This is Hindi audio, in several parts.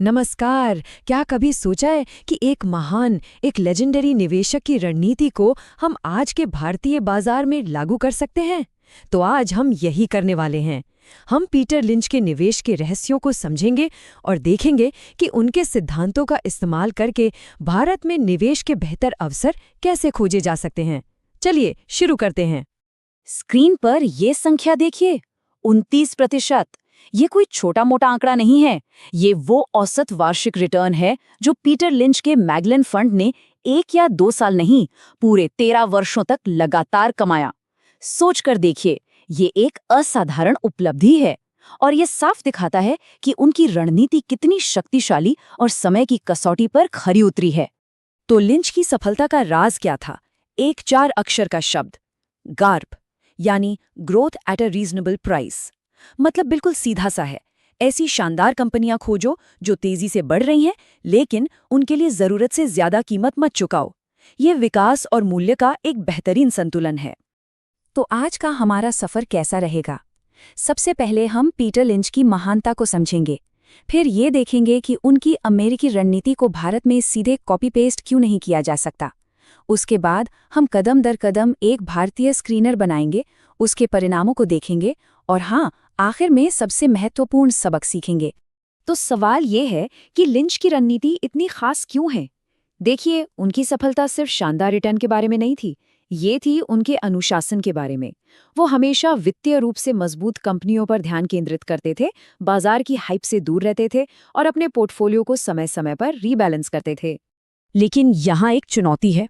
नमस्कार। क्या कभी सोचा है कि एक लेजेंडरी निवेशक की रणनीति को हम आज के भारतीय बाजार में लागू कर सकते हैं? तो आज हम यही करने वाले हैं। हम पीटर लिंच के निवेश के रहस्यों को समझेंगे और देखेंगे कि उनके सिद्धांतों का इस्तेमाल करके भारत में निवेश के बेहतर अवसर कैसे खोजे जा सकते हैं। चलिए शुरू करते हैं। स्क्रीन पर ये संख्या देखिए, 29%। ये कोई छोटा मोटा आंकड़ा नहीं है। ये वो औसत वार्षिक रिटर्न है जो पीटर लिंच के मैगलन फंड ने 1 या 2 साल नहीं, पूरे 13 वर्षों तक लगातार कमाया। सोच कर देखिए, ये एक असाधारण उपलब्धि है और ये साफ दिखाता है कि उनकी रणनीति कितनी शक्तिशाली और समय की कसौटी पर खरी उतरी है। तो लिंच की सफलता का राज क्या था? एक 4 अक्षर का शब्द, गार्प, यानी growth at a reasonable price. मतलब बिल्कुल सीधा सा है। ऐसी शानदार कंपनियां खोजो जो तेजी से बढ़ रही हैं, लेकिन उनके लिए जरूरत से ज्यादा कीमत मत चुकाओ। ये विकास और मूल्य का एक बेहतरीन संतुलन है। तो आज का हमारा सफर कैसा रहेगा? सबसे पहले हम पीटर लिंच की महानता को समझेंगे। फिर ये देखेंगे कि उनकी अमेरिकी रणनीति को भारत में सीधे कॉपी पेस्ट क्यों नहीं किया जा सकता। उसके बाद हम कदम दर कदम एक भारतीय स्क्रीनर बनाएंगे, उसके परिणामों को देखेंगे और हाँ, आखिर में सबसे महत्वपूर्ण सबक सीखेंगे। तो सवाल ये है कि लिंच की रणनीति इतनी खास क्यों है? देखिए, उनकी सफलता सिर्फ शानदार रिटर्न के बारे में नहीं थी, ये थी उनके अनुशासन के बारे में। वो हमेशा वित्तीय रूप से मजबूत कंपनियों पर ध्यान केंद्रित करते थे, बाजार की हाइप से दूर रहते थे और अपने पोर्टफोलियो को समय समय पर रीबैलेंस करते थे। लेकिन यहाँ एक चुनौती है।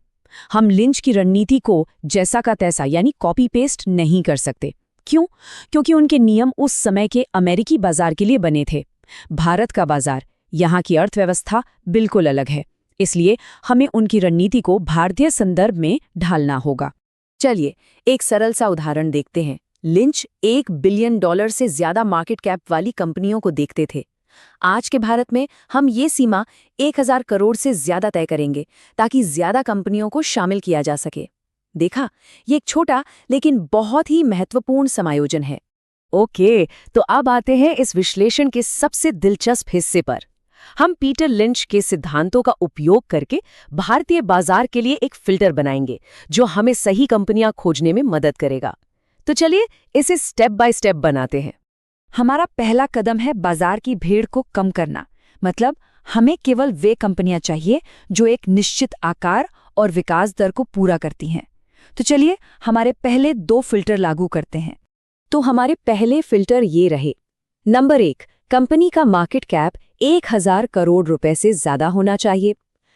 हम लिंच की रणनीति को जैसा का तैसा यानी कॉपी पेस्ट नहीं कर सकते। क्यों? क्योंकि उनके नियम उस समय के अमेरिकी बाजार के लिए बने थे। भारत का बाजार, यहाँ की अर्थव्यवस्था बिल्कुल अलग है। इसलिए हमें उनकी रणनीति को भारतीय संदर्भ में ढालना होगा। चलिए एक सरल सा उदाहरण देखते हैं। लिंच $1 बिलियन से ज्यादा मार्केट कैप वाली कंपनियों को देखते थे। आज के भारत में हम ये सीमा 1000 करोड़ से ज्यादा तय करेंगे ताकि ज्यादा कंपनियों को शामिल किया जा सके। देखा, ये एक छोटा लेकिन बहुत ही महत्वपूर्ण समायोजन है। ओके, तो अब आते हैं इस विश्लेषण के सबसे दिलचस्प हिस्से पर। हम पीटर लिंच के सिद्धांतों का उपयोग करके भारतीय बाजार के लिए एक फिल्टर बनाएंगे जो हमें सही कंपनियां खोजने में मदद करेगा। तो चलिए इसे स्टेप बाय स्टेप बनाते हैं। हमारा पहला कदम है बाजार की भीड़ को कम करना। मतलब हमें केवल वे कंपनियां चाहिए जो एक निश्चित आकार और विकास दर को पूरा करती हैं। तो चलिए हमारे पहले 2 फिल्टर लागू करते हैं। तो हमारे पहले फिल्टर ये रहे। नंबर 1, कंपनी का मार्केट कैप 1000 करोड़ रुपए से ज्यादा होना चाहिए।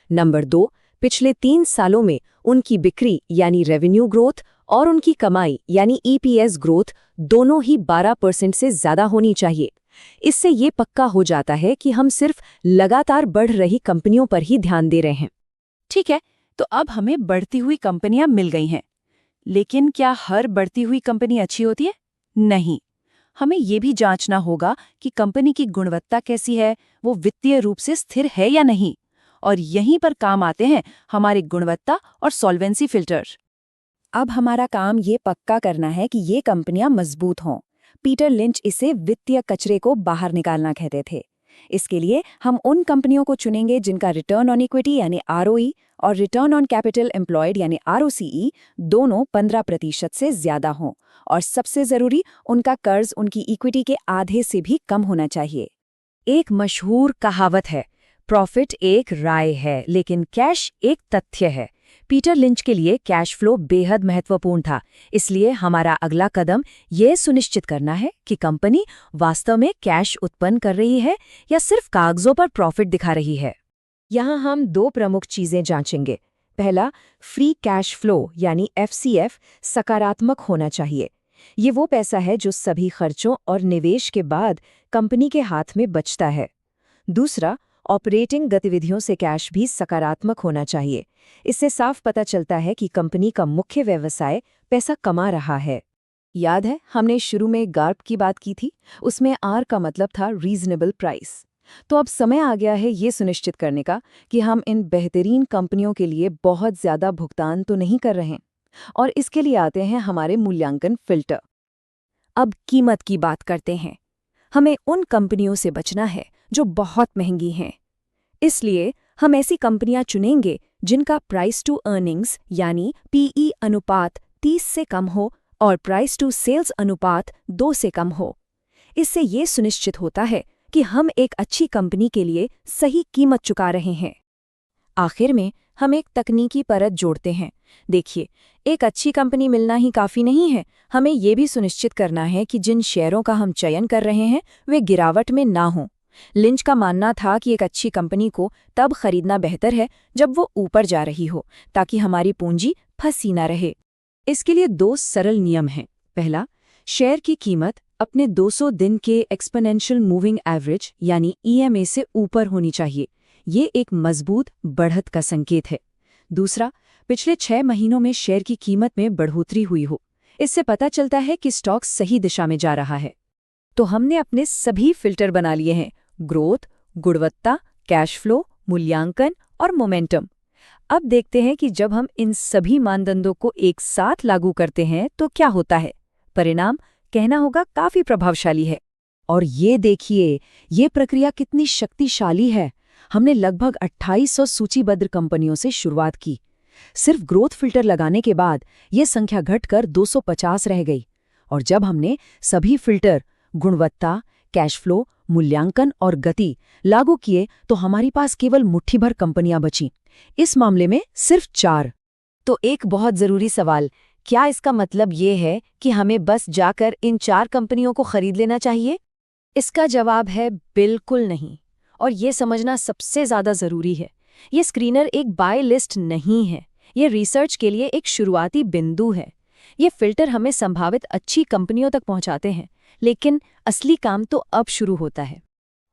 नंबर 2, पिछले 3 सालों में उनकी बिक्री यानी रेवेन्यू ग्रोथ और उनकी कमाई यानी EPS ग्रोथ दोनों ही 12% से ज्यादा होनी चाहिए। इससे ये पक्का हो जाता है कि हम सिर्फ लगातार बढ़ रही कंपनियों पर ही ध्यान दे रहे हैं। ठीक है, तो अब हमें बढ़ती हुई कंपनियां मिल गई हैं। लेकिन क्या हर बढ़ती हुई कंपनी अच्छी होती है? नहीं। हमें ये भी जांचना होगा कि कंपनी की गुणवत्ता कैसी है, वो वित्तीय रूप से स्थिर है या नहीं। और यहीं पर काम आते हैं हमारे गुणवत्ता और सॉल्वेंसी फिल्टर। अब हमारा काम ये पक्का करना है कि ये कंपनियां मजबूत हों। पीटर लिंच इसे वित्तीय कचरे को बाहर निकालना कहते थे। इसके लिए हम उन कंपनियों को चुनेंगे जिनका रिटर्न ऑन इक्विटी यानी ROE और रिटर्न ऑन कैपिटल एम्प्लॉयड यानी ROCE दोनों 15% से ज्यादा हों। और सबसे जरूरी, उनका कर्ज उनकी इक्विटी के आधे से भी कम होना चाहिए। एक मशहूर कहावत है, प्रॉफिट एक राय है लेकिन कैश एक तथ्य है। पीटर लिंच के लिए कैश फ्लो बेहद महत्वपूर्ण था। इसलिए हमारा अगला कदम यह सुनिश्चित करना है कि कंपनी वास्तव में कैश उत्पन्न कर रही है या सिर्फ कागजों पर प्रॉफिट दिखा रही है। यहाँ हम 2 प्रमुख चीजें जांचेंगे। पहला, फ्री कैश फ्लो यानी FCF सकारात्मक होना चाहिए। ये वो पैसा है जो सभी खर्चों और निवेश के बाद कंपनी के हाथ में बचता है। दूसरा, ऑपरेटिंग गतिविधियों से कैश भी सकारात्मक होना चाहिए। इससे साफ पता चलता है कि कंपनी का मुख्य व्यवसाय पैसा कमा रहा है। याद है हमने शुरू में गार्प की बात की थी, उसमें R का मतलब था रीजनेबल प्राइस। तो अब समय आ गया है ये सुनिश्चित करने का कि हम इन बेहतरीन कंपनियों के लिए बहुत ज्यादा भुगतान तो नहीं कर रहे हैं। और इसके लिए आते हैं हमारे मूल्यांकन फिल्टर। अब कीमत की बात करते हैं। हमें उन कंपनियों से बचना है जो बहुत महंगी हैं। इसलिए हम ऐसी कंपनियां चुनेंगे जिनका प्राइस टू अर्निंग्स यानी पीई अनुपात 30 से कम हो और प्राइस टू सेल्स अनुपात 2 से कम हो। इससे ये सुनिश्चित होता है कि हम एक अच्छी कंपनी के लिए सही कीमत चुका रहे हैं। आखिर में हम एक तकनीकी परत जोड़ते हैं। देखिए, एक अच्छी कंपनी मिलना ही काफ़ी नहीं है, हमें ये भी सुनिश्चित करना है कि जिन शेयरों का हम चयन कर रहे हैं वे गिरावट में ना हों। लिंच का मानना था कि एक अच्छी कंपनी को तब खरीदना बेहतर है जब वो ऊपर जा रही हो, ताकि हमारी पूंजी फंसी ना रहे। इसके लिए 2 सरल नियम हैं। पहला, शेयर की कीमत अपने 200 दिन के एक्सपोनेंशियल मूविंग एवरेज यानी EMA से ऊपर होनी चाहिए। ये एक मजबूत बढ़त का संकेत है। दूसरा, पिछले 6 महीनों में शेयर की कीमत में बढ़ोतरी हुई हो। इससे पता चलता है कि स्टॉक सही दिशा में जा रहा है। तो हमने अपने सभी फिल्टर बना लिए हैं: ग्रोथ, गुणवत्ता, कैश फ्लो, मूल्यांकन और मोमेंटम। अब देखते हैं कि जब हम इन सभी मानदंडों को एक साथ लागू करते हैं तो क्या होता है। परिणाम कहना होगा काफी प्रभावशाली है। और ये देखिए, ये प्रक्रिया कितनी शक्तिशाली है। हमने लगभग 2800 सूचीबद्ध कंपनियों से शुरुआत की। सिर्फ ग्रोथ फिल्टर लगाने के बाद ये संख्या घटकर 250 रह गई। और जब हमने सभी फिल्टर गुणवत्ता, कैश फ्लो, मूल्यांकन और गति लागू किए तो हमारी पास केवल मुट्ठी भर कंपनियां बचीं। इस मामले में सिर्फ 4। तो एक बहुत जरूरी सवाल, क्या इसका मतलब ये है कि हमें बस जाकर इन 4 कंपनियों को खरीद लेना चाहिए? इसका जवाब है बिल्कुल नहीं। और ये समझना सबसे ज्यादा जरूरी है, ये स्क्रीनर एक बाय लिस्ट नहीं है, ये रिसर्च के लिए एक शुरुआती बिंदु है। ये फिल्टर हमें संभावित अच्छी कंपनियों तक पहुंचाते हैं, लेकिन असली काम तो अब शुरू होता है।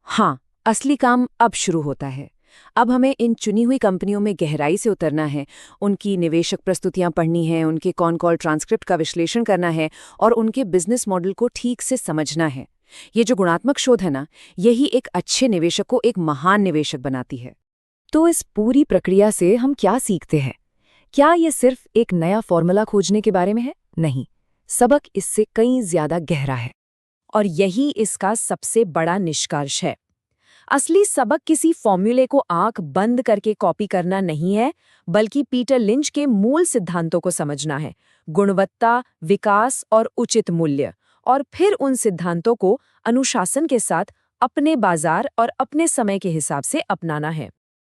हाँ, असली काम अब शुरू होता है। अब हमें इन चुनी हुई कंपनियों में गहराई से उतरना है, उनकी निवेशक प्रस्तुतियां पढ़नी हैं, उनके कॉन कॉल ट्रांसक्रिप्ट का विश्लेषण करना है और उनके बिजनेस मॉडल को ठीक से समझना है। ये जो गुणात्मक शोध है ना, यही एक अच्छे निवेशक को एक महान निवेशक बनाती है। तो इस पूरी प्रक्रिया से हम क्या सीखते हैं? क्या ये सिर्फ एक नया फॉर्मूला खोजने के बारे में है? नहीं, सबक इससे कहीं ज्यादा गहरा है। और यही इसका सबसे बड़ा निष्कर्ष है। असली सबक किसी फॉर्मूले को आंख बंद करके कॉपी करना नहीं है, बल्कि पीटर लिंच के मूल सिद्धांतों को समझना है: गुणवत्ता, विकास और उचित मूल्य। और फिर उन सिद्धांतों को अनुशासन के साथ अपने बाजार और अपने समय के हिसाब से अपनाना है।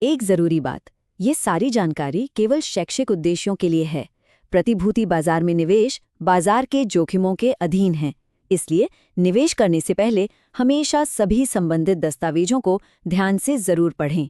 एक जरूरी बात, ये सारी जानकारी केवल शैक्षिक उद्देश्यों के लिए है। प्रतिभूति बाजार में निवेश बाजार के जोखिमों के अधीन है, इसलिए निवेश करने से पहले हमेशा सभी संबंधित दस्तावेजों को ध्यान से जरूर पढ़ें।